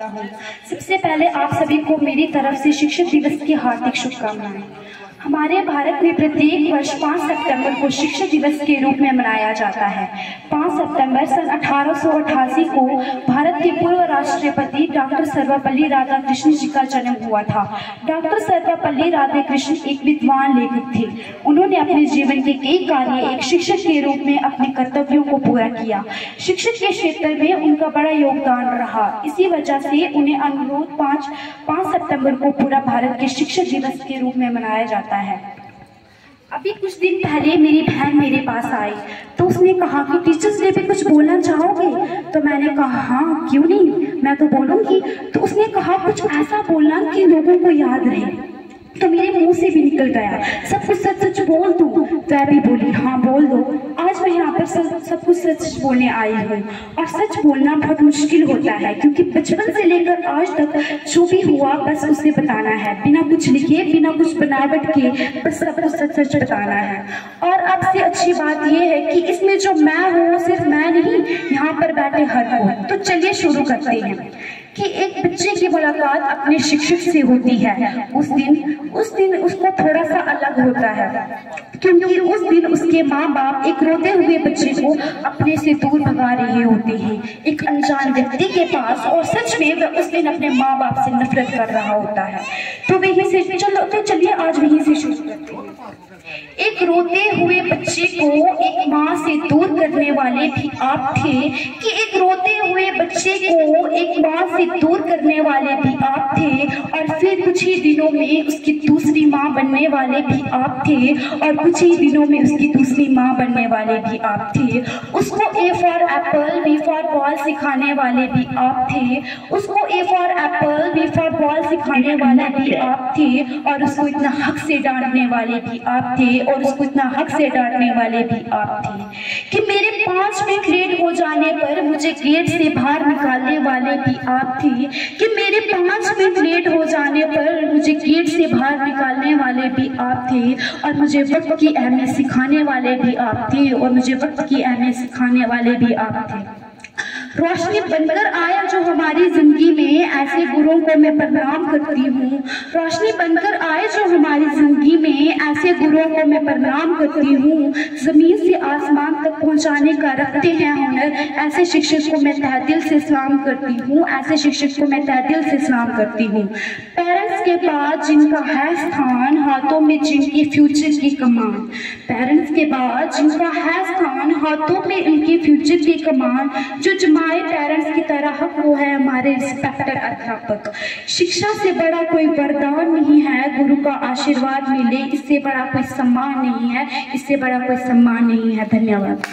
सबसे पहले आप सभी को मेरी तरफ से शिक्षक दिवस की हार्दिक शुभकामनाएं। हमारे भारत में प्रत्येक वर्ष 5 सितंबर को शिक्षक दिवस के रूप में मनाया जाता है। 5 सितंबर सन 1888 को भारत के पूर्व राष्ट्रपति डॉक्टर सर्वपल्ली राधाकृष्णन जी का जन्म हुआ था। डॉक्टर सर्वपल्ली राधाकृष्णन एक विद्वान लेखक थे। उन्होंने अपने जीवन के कई कार्य एक शिक्षक के रूप में अपने कर्तव्यों को पूरा किया। शिक्षक के क्षेत्र में उनका बड़ा योगदान रहा। इसी वजह से उन्हें अनुरोध 5 सितंबर को पूरा भारत के शिक्षक दिवस के रूप में मनाया जाता है। अभी कुछ दिन पहले मेरी बहन मेरे पास आई तो उसने कहा कि टीचर्स डे पे कुछ बोलना चाहोगे? तो मैंने कहा हाँ, क्यों नहीं, मैं तो बोलूंगी। तो उसने कहा कुछ ऐसा बोलना कि लोगों को याद रहे। तो मेरे मुंह से भी निकल गया, सब कुछ सच सच बोल दूं? तो भी बोली हाँ बोल दो। आज मैं यहाँ पर सब कुछ सच बोलने आई हूँ। और सच बोलना बहुत मुश्किल होता है क्योंकि बचपन से लेकर आज तक जो भी हुआ बस उसे बताना है, बिना कुछ लिखे, बिना कुछ बनावट के, बस सब कुछ सच सच बताना है। और अब से अच्छी बात यह है कि इसमें जो मैं हूँ सिर्फ मैं नहीं, यहाँ पर बैठे हर कोई। तो चलिए शुरू करते हैं कि एक बच्चे की मुलाकात अपने शिक्षक से होती है। उस दिन उसको थोड़ा सा अलग होता है क्योंकि उस दिन उसके माँ बाप एक रोते हुए बच्चे को अपने से दूर भगा रहे होते हैं एक अनजान व्यक्ति के पास, और सच में वह उस दिन अपने माँ बाप से नफरत कर रहा होता है। तो वहीं से चलिए आज वहीं से शुरू करते हैं। एक रोते हुए बच्चे को एक माँ से दूर करने वाले भी आप थे कि एक रोते हुए बच्चे को एक माँ से दूर करने वाले भी आप थे, और फिर कुछ ही दिनों में उसकी दूसरी माँ बनने वाले भी आप थे, और कुछ ही दिनों में उसकी दूसरी माँ बनने वाले भी आप थे। उसको A for Apple B for ball सिखाने वाले भी आप थे। उसको A for Apple B for ball सिखाने वाले भी आप थे, और उसको इतना हक से डांटने वाले भी आप थे, और उसको इतना हक से डांटने वाले भी आप थे कि मेरे 5वें ग्रेड हो जाने पर मुझे गेट से बाहर निकालने वाले भी आप थे, कि मेरे 5वें ग्रेड हो जाने पर मुझे गेट से बाहर निकालने वाले भी आप थे, और मुझे वक्त की अहमियत सिखाने वाले भी आप थे, और मुझे वक्त की अहमियत सिखाने वाले भी आप थे। रोशनी बनकर आया जो हमारी जिंदगी में, ऐसे गुरुओं को मैं प्रणाम करती हूँ। रोशनी बनकर आए जो हमारी जिंदगी में, ऐसे गुरुओं को मैं प्रणाम करती हूँ। जमीन से आसमान तक पहुँचाने का रखते हैं हुनर, ऐसे शिक्षक को मैं तहे दिल से सलाम करती हूँ। ऐसे शिक्षक को मैं तहे दिल से सलाम करती हूँ। पेरेंट्स के बाद जिनका है स्थान, हाथों में जिनकी फ्यूचर की कमान। पेरेंट्स के बाद जिनका है स्थान, हाथों में उनकी फ्यूचर की कमान। जो हमारे पेरेंट्स की तरह वो है हमारे रिस्पेक्टेड अध्यापक। शिक्षा से बड़ा कोई वरदान नहीं है, गुरु का आशीर्वाद मिले इससे बड़ा कोई सम्मान नहीं है, इससे बड़ा कोई सम्मान नहीं है। धन्यवाद।